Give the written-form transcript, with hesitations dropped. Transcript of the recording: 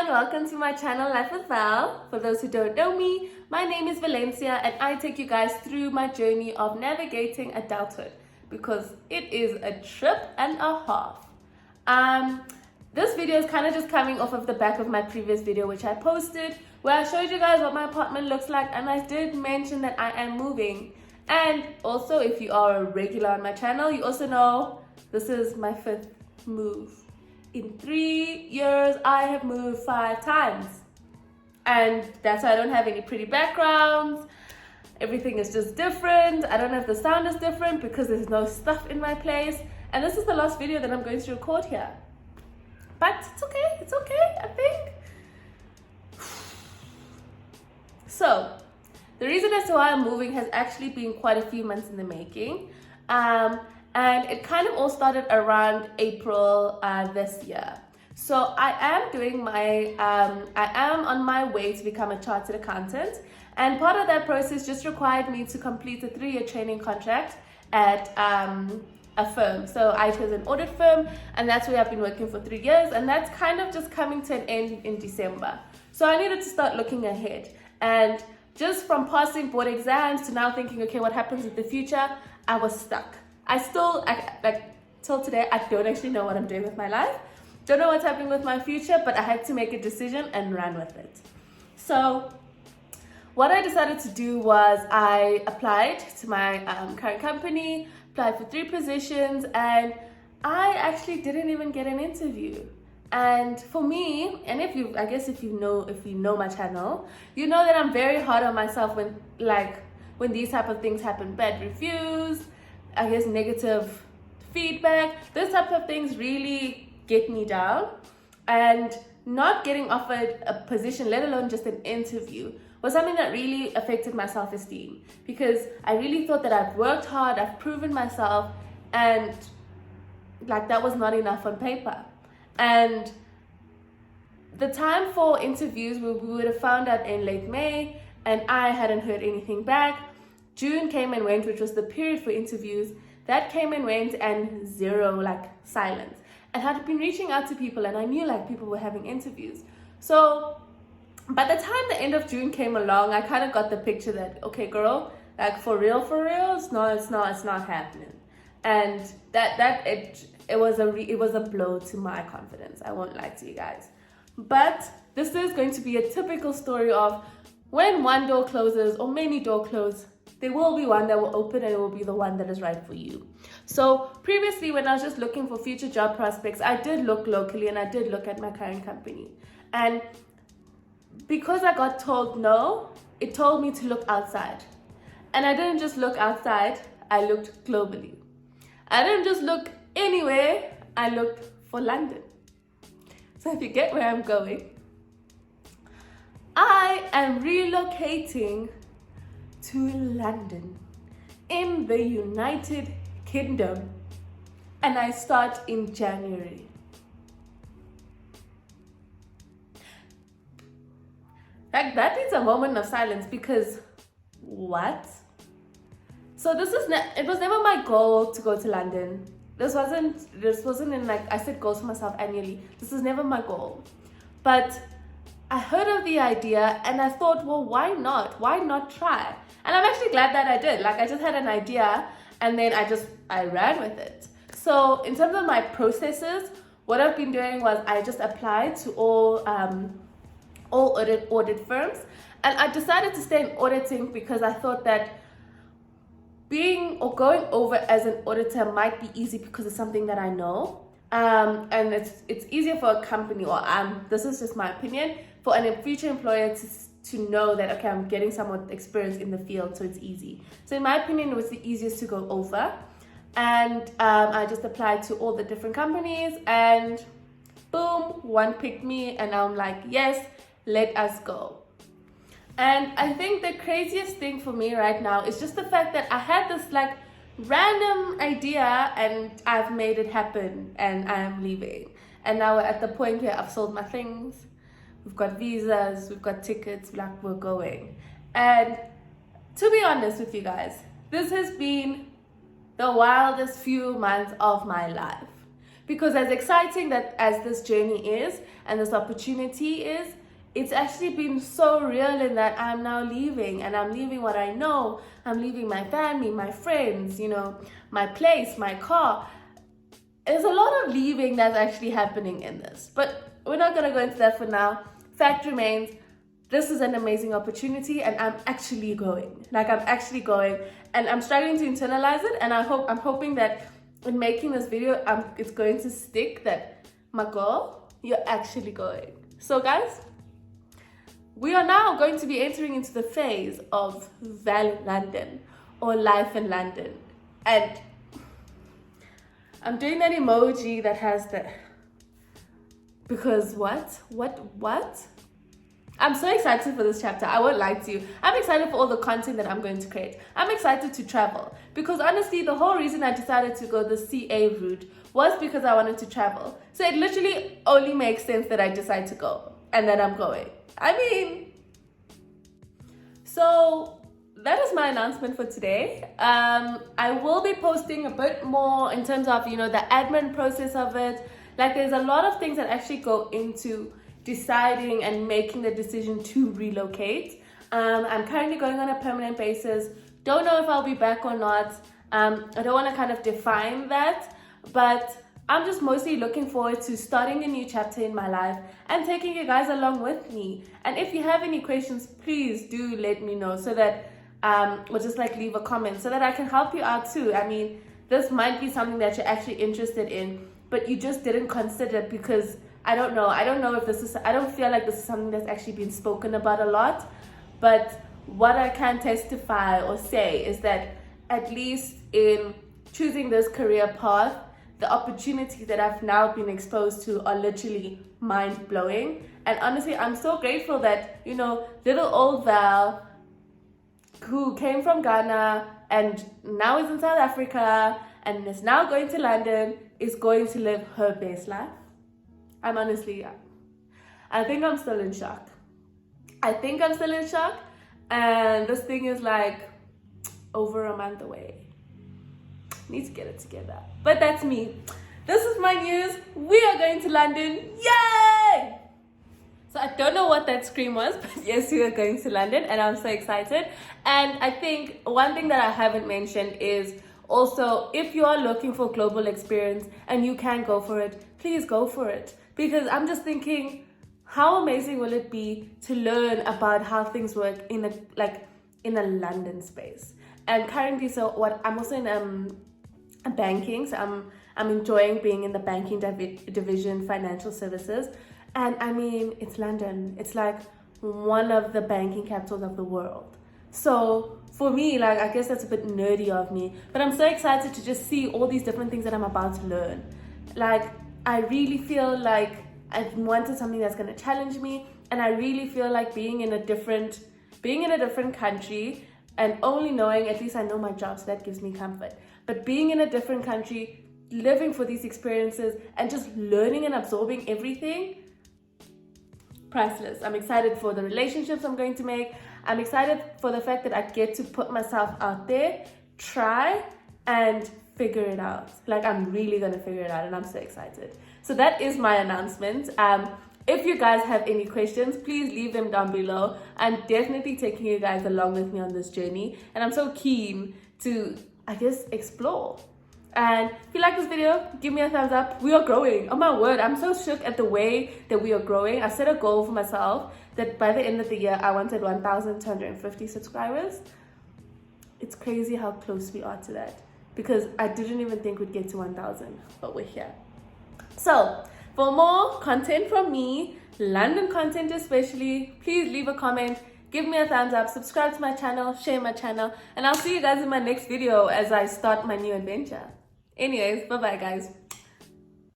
welcome to my channel Life with Val. For those who don't know me, my name is Valencia and I take you guys through my journey of navigating adulthood because it is a trip and a half. This video is kind of just coming off of the back of my previous video which I posted where I showed you guys what my apartment looks like, and I did mention that I am moving. And also, if you are a regular on my channel, you also know this is my 5th move. In 3 years, I have moved 5 times. And that's why I don't have any pretty backgrounds. Everything is just different. I don't know if the sound is different because there's no stuff in my place. And this is the last video that I'm going to record here. But it's okay, I think. So, the reason as to why I'm moving has actually been quite a few months in the making. And it kind of all started around April this year. So I am doing I am on my way to become a chartered accountant. And part of that process just required me to complete a 3-year training contract at a firm. So I chose an audit firm, and that's where I've been working for 3 years. And that's kind of just coming to an end in December. So I needed to start looking ahead. And just from passing board exams to now thinking, okay, what happens in the future? I was stuck. Till today, I don't actually know what I'm doing with my life. Don't know what's happening with my future, but I had to make a decision and run with it. So what I decided to do was I applied to my current company, applied for 3 positions, and I actually didn't even get an interview. And for me, and if you know my channel, you know that I'm very hard on myself when these type of things happen. Bad reviews, I guess negative feedback, those types of things really get me down. And not getting offered a position, let alone just an interview, was something that really affected my self-esteem, because I really thought that I've worked hard, I've proven myself, and that was not enough on paper. And the time for interviews, we would have found out in late May, and I hadn't heard anything back. June came and went, which was the period for interviews. That came and went, and zero, silence. And I had been reaching out to people, and I knew people were having interviews. So by the time the end of June came along, I kind of got the picture that, okay, girl, for real, it's not happening. And it was a blow to my confidence. I won't lie to you guys. But this is going to be a typical story of when one door closes or many doors close, there will be one that will open, and it will be the one that is right for you. So previously, when I was just looking for future job prospects, I did look locally and I did look at my current company. And because I got told no, it told me to look outside. And I didn't just look outside, I looked globally. I didn't just look anywhere, I looked for London. So if you get where I'm going, I am relocating to London in the United Kingdom, and I start in January. That needs a moment of silence, because what? So it was never my goal to go to London. This wasn't in I set goals for myself annually. This was never my goal. But I heard of the idea and I thought, well, why not? Why not try? And I'm actually glad that I did. I just had an idea and then I ran with it. So in terms of my processes, what I've been doing was I just applied to all audit firms, and I decided to stay in auditing because I thought that going over as an auditor might be easy because it's something that I know. And it's easier for a company, this is just my opinion, for a future employer to know that, okay, I'm getting someone experienced in the field, so it's easy. So in my opinion, it was the easiest to go over. And I just applied to all the different companies, and boom, one picked me, and I'm like, yes, let us go. And I think the craziest thing for me right now is just the fact that I had this random idea and I've made it happen, and I am leaving. And now we're at the point where I've sold my things. We've got visas, we've got tickets, we're going. And to be honest with you guys, this has been the wildest few months of my life, Because as exciting that as this journey is and this opportunity is, it's actually been so real in that I'm now leaving, and I'm leaving what I know. I'm leaving my family, my friends, you know, my place, my car. There's a lot of leaving that's actually happening in this, but we're not going to go into that for now. Fact remains, this is an amazing opportunity, and I'm actually going. Like, I'm actually going, and I'm struggling to internalize it, and I'm hoping that in making this video, it's going to stick that, my girl, you're actually going. So guys, we are now going to be entering into the phase of Val London, or life in London. And I'm doing that emoji that has the, because what? I'm so excited for this chapter. I won't lie to you. I'm excited for all the content that I'm going to create. I'm excited to travel, because honestly, the whole reason I decided to go the CA route was because I wanted to travel. So it literally only makes sense that I decide to go and that I'm going. I mean, so that is my announcement for today. I will be posting a bit more in terms of, you know, the admin process of it. Like, there's a lot of things that actually go into deciding and making the decision to relocate. I'm currently going on a permanent basis. Don't know if I'll be back or not. I don't want to kind of define that, but I'm just mostly looking forward to starting a new chapter in my life and taking you guys along with me. And if you have any questions, please do let me know, so that or just like leave a comment so that I can help you out too. I mean, this might be something that you're actually interested in, but you just didn't consider because I don't know if this is, I don't feel like this is something that's actually been spoken about a lot. But what I can testify or say is that at least in choosing this career path, the opportunities that I've now been exposed to are literally mind-blowing. And honestly, I'm so grateful that, you know, little old Val, who came from Ghana and now is in South Africa and is now going to London, is going to live her best life. I'm honestly, I think I'm still in shock. And this thing is like over a month away. Need to get it together. But that's me. This is my news. We are going to London. Yay! So I don't know what that scream was, but yes, we are going to London and I'm so excited. And I think one thing that I haven't mentioned is also, if you are looking for global experience and you can go for it, please go for it. Because I'm just thinking, how amazing will it be to learn about how things work in a London space? And currently, I'm also in banking, so I'm enjoying being in the banking division, financial services. And I mean, it's London. It's like one of the banking capitals of the world. So for me, like, I guess that's a bit nerdy of me, but I'm so excited to just see all these different things that I'm about to learn. Like, I really feel like I've wanted something that's going to challenge me, and I really feel like being in a different country and only knowing, at least I know my job, so that gives me comfort. But being in a different country, living for these experiences and just learning and absorbing everything, priceless. I'm excited for the relationships I'm going to make. I'm excited for the fact that I get to put myself out there, try, and figure it out. Like, I'm really gonna figure it out, and I'm so excited. So that is my announcement. If you guys have any questions, please leave them down below. I'm definitely taking you guys along with me on this journey, and I'm so keen to, I guess, explore. And if you like this video, give me a thumbs up. We are growing. Oh my word, I'm so shook at the way that we are growing. I set a goal for myself that by the end of the year, I wanted 1,250 subscribers. It's crazy how close we are to that, because I didn't even think we'd get to 1,000, but we're here. So for more content from me, London content especially, please leave a comment, give me a thumbs up, subscribe to my channel, share my channel, and I'll see you guys in my next video as I start my new adventure. Anyways, bye-bye guys.